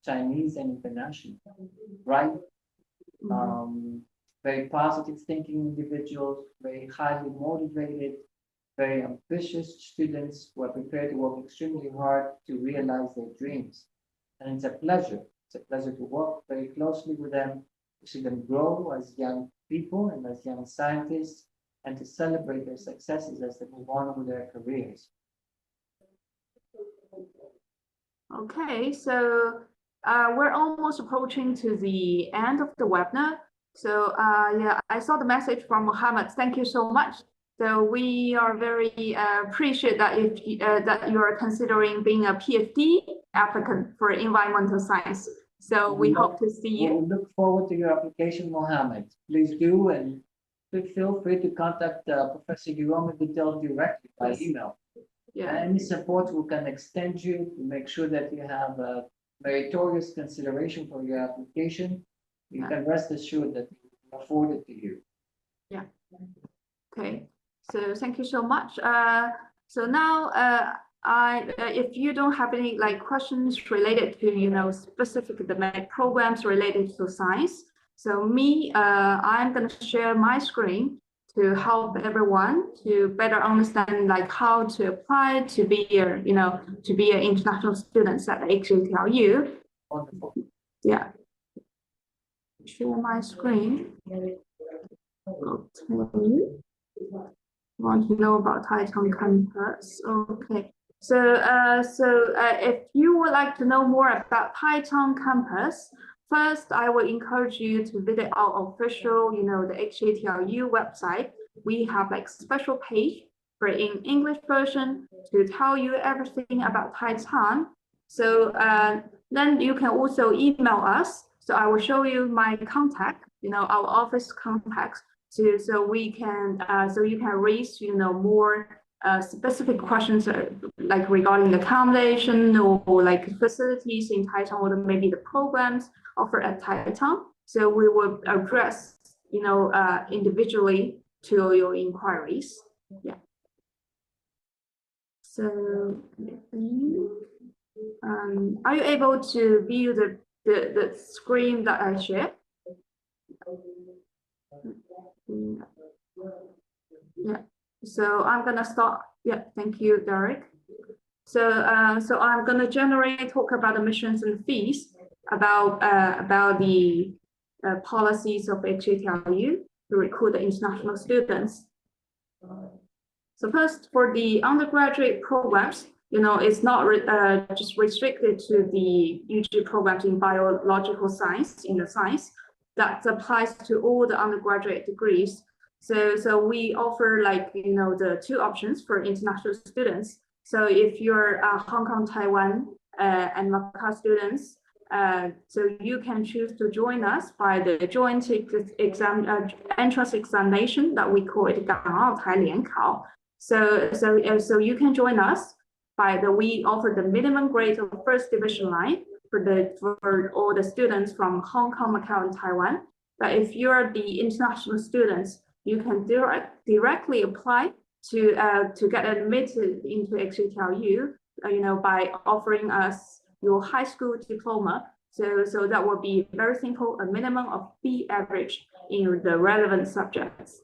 Chinese and international, right? Very positive thinking individuals, very highly motivated, very ambitious students who are prepared to work extremely hard to realize their dreams. And it's a pleasure. It's a pleasure to work very closely with them, to see them grow as young people and as young scientists, and to celebrate their successes as they move on with their careers. Okay, so we're almost approaching to the end of the webinar. So yeah, I saw the message from Mohammed. Thank you so much. So we are very appreciate that if that you are considering being a PhD applicant for environmental science. So we hope to see you. We look forward to your application, Mohammed. Please do, and feel free to contact Professor Jerome Vidal directly by email. Yeah. Any support we can extend you to make sure that you have a meritorious consideration for your application. You can rest assured that we will afford it to you. Yeah. Okay. So thank you so much. So now if you don't have any like questions related to specific the programs related to science, so I'm gonna share my screen to help everyone to better understand like how to apply to be to be an international student at XJTLU. Wonderful. Yeah. Share my screen. Okay. Want to know about Taichung campus? Okay. So if you would like to know more about Taichung campus, first I will encourage you to visit our official, the XJTLU website. We have like special page for in English version to tell you everything about Taichung. So then you can also email us. So I will show you my contact, our office contacts. so we can so you can raise more specific questions like regarding the accommodation or like facilities in Taichung, or maybe the programs offered at Taichung. So we will address individually to your inquiries. Yeah. So are you able to view the screen that I shared? Yeah. So I'm gonna start. Yeah, thank you, Derek. So so I'm gonna talk about the missions and fees, about the policies of XJTLU to recruit the international students. So first, for the undergraduate programs, it's not just restricted to the UG programs in biological science, in the science. That applies to all the undergraduate degrees. So we offer like, the two options for international students. So if you're Hong Kong, Taiwan, and Macau students, so you can choose to join us by the joint entrance examination that we call it 港澳台联考. So you can join us we offer the minimum grade of first division line for all the students from Hong Kong, Macau, and Taiwan. But if you're the international students, you can directly apply to get admitted into XJTLU, by offering us your high school diploma. So that will be very simple, a minimum of B average in the relevant subjects.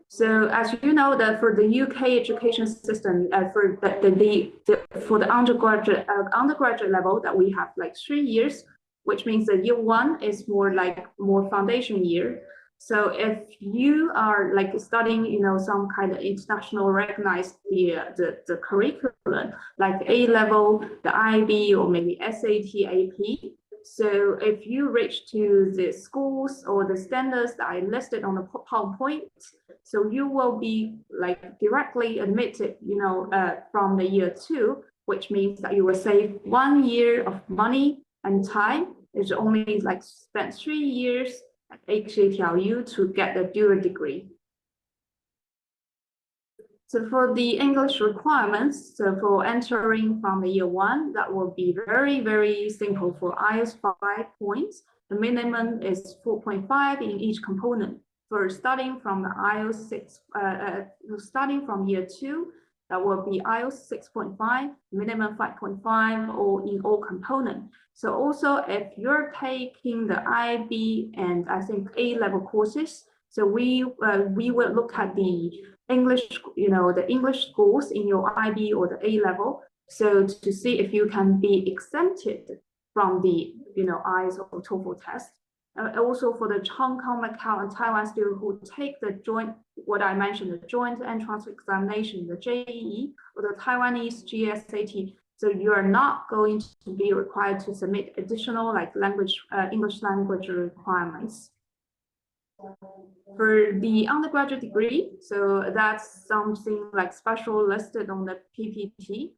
So as you know, that for the UK education system, for the undergraduate level, that we have like 3 years, which means that year 1 is more foundation year. So if you are like studying, some kind of international recognized the curriculum, like A level, the IB, or maybe SAT, AP. So if you reach to the schools or the standards that I listed on the PowerPoint, so you will be like directly admitted, from the year 2, which means that you will save 1 year of money and time. It's only like spent 3 years at XJTLU to get a dual degree. So for the English requirements, so for entering from the year 1, that will be very, very simple. For IELTS 5 points, the minimum is 4.5 in each component. For starting from the IELTS 6, starting from year 2, that will be IELTS 6.5, minimum 5.5, or in all components. So also if you're taking the IB and I think A level courses, so we will look at the English, the English schools in your IB or the A level, so to see if you can be exempted from the, IELTS or TOEFL test. Also for the Hong Kong, Macau, and Taiwan students who take the joint, what I mentioned, the joint entrance examination, the JEE, or the Taiwanese GSAT. So you are not going to be required to submit additional like English language requirements. For the undergraduate degree, so that's something like special listed on the PPT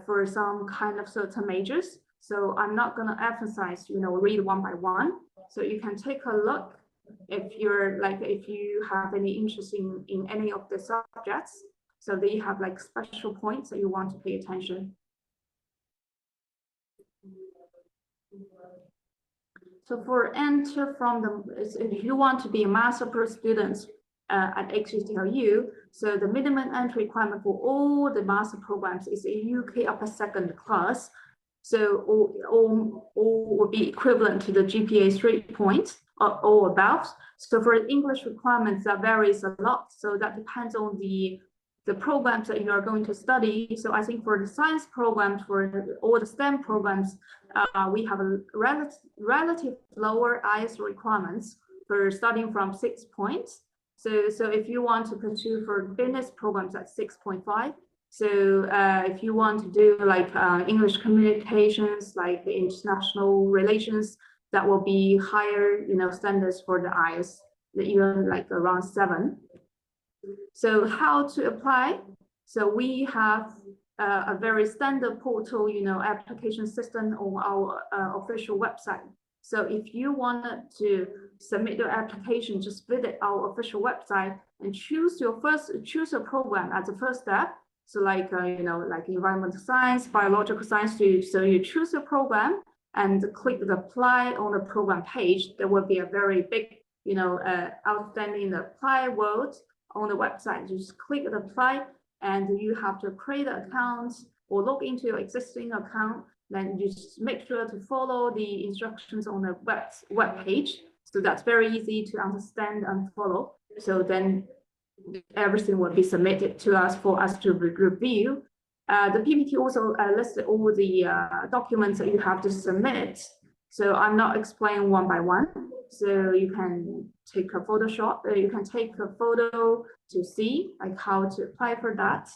for some kind of certain majors. So I'm not going to emphasize, read one by one. So you can take a look if you have any interest in any of the subjects. So they have like special points that you want to pay attention. So for enter from if you want to be a master pro student at XJTLU, so the minimum entry requirement for all the master programs is a UK upper second class. So all will be equivalent to the GPA 3 points or above. So for English requirements, that varies a lot. So that depends on the programs that you are going to study. So I think for the science programs, for all the STEM programs, we have a relative lower IELTS requirements for starting from 6 points. So if you want to pursue for business programs at 6.5, so if you want to do like English communications, like international relations, that will be higher, standards for the IELTS, even like around 7. So how to apply? So we have a very standard portal, application system on our official website. So if you wanted to submit your application, just visit our official website and choose your program as the first step. So like, like environmental science, biological science, so you choose your program and click the apply on the program page. There will be a very big, outstanding apply word on the website. Just click the apply and you have to create an account or log into your existing account. Then you just make sure to follow the instructions on the web page. So that's very easy to understand and follow. So then everything will be submitted to us for us to review. The PPT also listed all the documents that you have to submit. So I'm not explaining one by one. So you can take a Photoshop, you can take a photo to see like how to apply for that.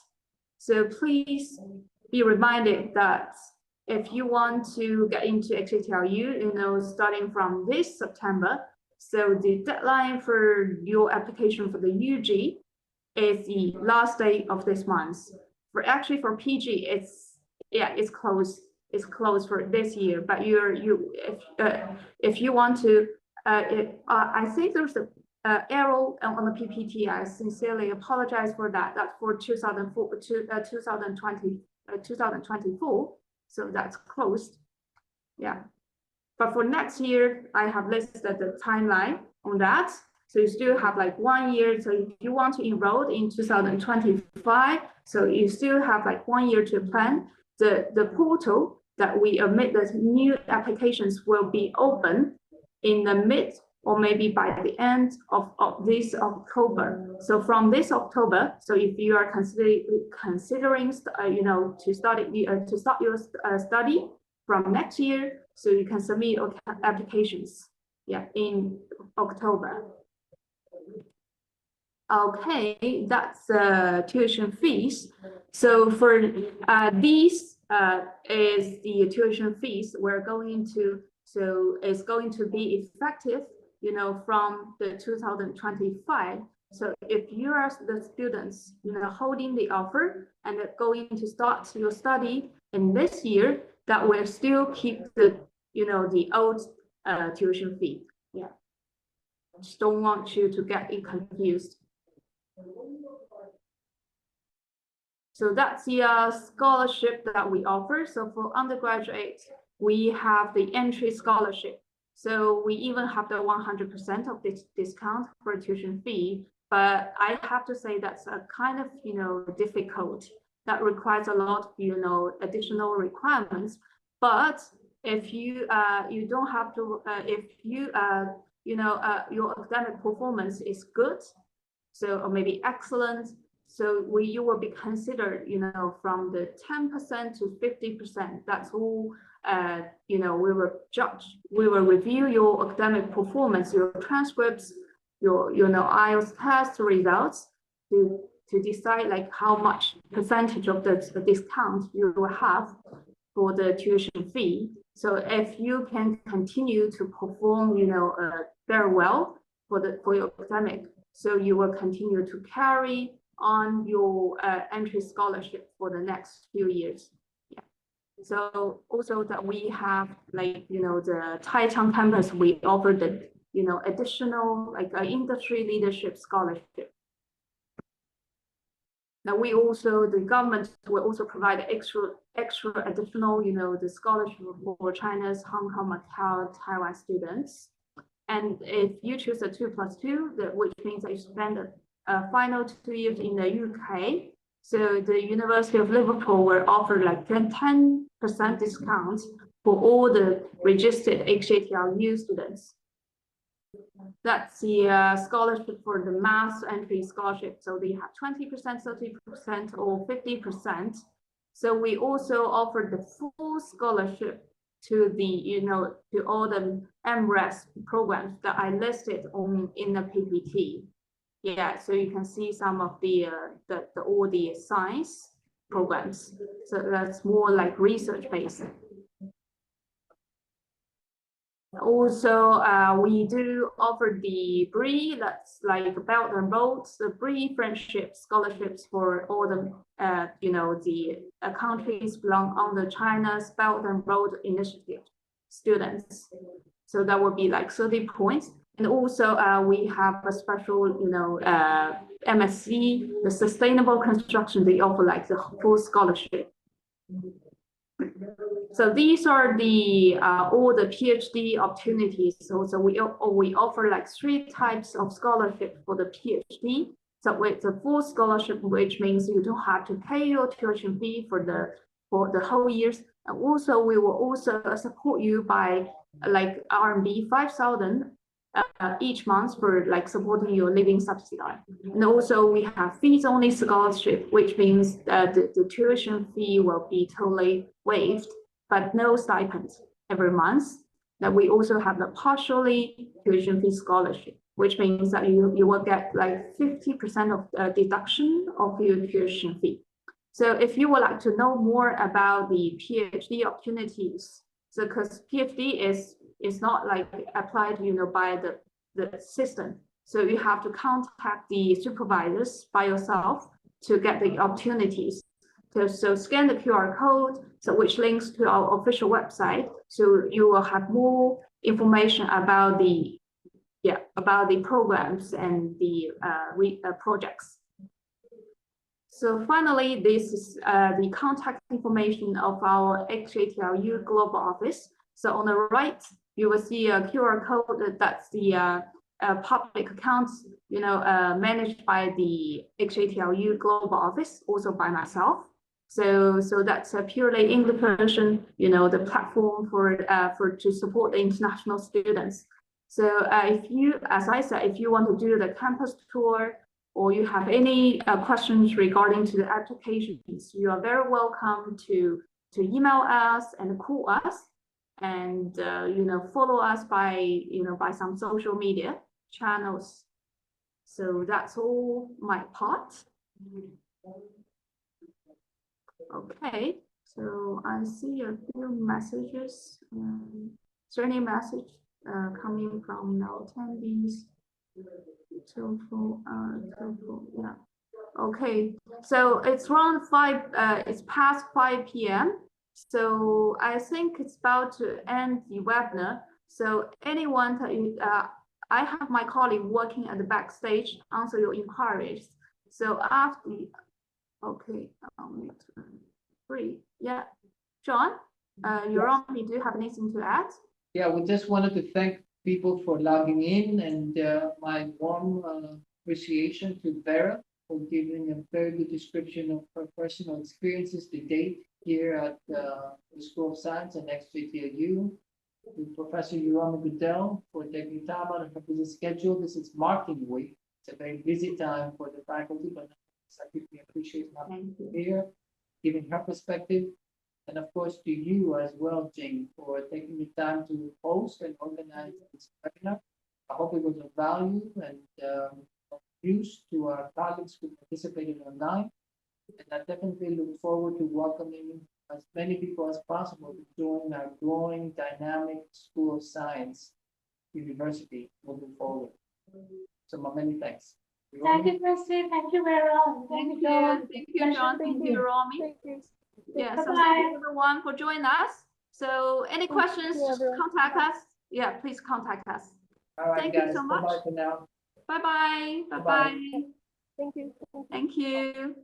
So please be reminded that if you want to get into XJTLU, starting from this September, so the deadline for your application for the UG is the last day of this month. For PG, it's closed. It's closed for this year. But if you want to, I think there's a arrow on the PPT. I sincerely apologize for that. That's for 2024. So that's closed. Yeah. But for next year, I have listed the timeline on that. So you still have like 1 year. So if you want to enroll in 2025, so you still have like 1 year to plan. The portal that we admit the new applications will be open in the mid or maybe by the end of this October. So from this October, so if you are considering to start your study from next year, so you can submit your applications, in October. Okay, that's tuition fees. So for these is the tuition fees we're going to. So it's going to be effective, from the 2025. So if you are the students, holding the offer and going to start your study in this year, that will still keep the, the old tuition fee. Yeah. Just don't want you to get confused. So that's the scholarship that we offer. So for undergraduates, we have the entry scholarship. So we even have the 100% of this discount for tuition fee. But I have to say that's a kind of, difficult. That requires a lot of, additional requirements. But if you you don't have to, if you your academic performance is good, so or maybe excellent, so you will be considered, from the 10% to 50%. That's all. We will judge. We will review your academic performance, your transcripts, your IELTS test results to decide like how much percentage of the discount you will have for the tuition fee. So if you can continue to perform, very well for your academic, so you will continue to carry on your entry scholarship for the next few years. Yeah. So also that we have like, the Taichung campus, we offer the, additional like industry leadership scholarship. Now we also, the government will also provide extra additional, the scholarship for China's Hong Kong, Macau, Taiwan students. And if you choose a 2+2, which means that you spend a final 2 years in the UK, so the University of Liverpool will offer like 10% discount for all the registered XJTLU students. That's the scholarship for the mass entry scholarship. So they have 20%, 30%, or 50%. So we also offer the full scholarship to the, to all the MRES programs that I listed in the PPT. Yeah, so you can see some of the all the science programs. So that's more like research based. Also, we do offer the BRI, that's like Belt and Road, the BRI friendship scholarships for all the, the countries belong on the China's Belt and Road Initiative students. So that would be like 30 points. And also we have a special, MSc, the sustainable construction, they offer like the full scholarship. So these are the all the PhD opportunities. So we offer like 3 types of scholarship for the PhD. So it's a full scholarship, which means you don't have to pay your tuition fee for the whole years. And also we will also support you by like RMB 5,000 each month for like supporting your living subsidy. And also we have fees only scholarship, which means that the tuition fee will be totally waived, but no stipends every month. That we also have the partially tuition fee scholarship, which means that you will get like 50% of deduction of your tuition fee. So if you would like to know more about the PhD opportunities, so because PhD is not like applied, by the system. So you have to contact the supervisors by yourself to get the opportunities. So scan the QR code, so which links to our official website. So you will have more information about the programs and the projects. So finally, this is the contact information of our XJTLU Global Office. So on the right, you will see a QR code that's the public accounts, managed by the XJTLU Global Office, also by myself. So that's a purely English version, the platform for to support the international students. So as I said, if you want to do the campus tour, or you have any questions regarding to the applications, you are very welcome to email us and call us, and follow us by by some social media channels. So that's all my part. Okay, so I see a few messages. Is there any message coming from no attendees? Yeah. Okay, so it's around it's past 5 p.m. So I think it's about to end the webinar. So anyone, I have my colleague working at the backstage answer your inquiries. So after, okay, free, yeah. John, Uromi, do you have anything to add? Yeah, we just wanted to thank people for logging in, and my warm appreciation to Vera for giving a very good description of her personal experiences to date here at the School of Science and XJTLU. To Professor Uromi Goodell for taking time out of her busy schedule. This is marking week. It's a very busy time for the faculty, but I deeply appreciate having you here, giving her perspective. And of course, to you as well, Jing, for taking the time to host and organize this webinar. I hope it was of value and of use to our colleagues who participated online. And I definitely look forward to welcoming as many people as possible to join our growing, dynamic School of Science University moving forward. So, many thanks. Thank you, Christy. Thank you, Vera. Thank you, John. Thank you, Romy. Thank you. Yeah, so thank you everyone for joining us. So any questions, just contact us. Yeah, please contact us. All right, Thank guys, you so much. bye-bye for now. Bye-bye. Bye-bye. Bye-bye. Thank you. Thank you.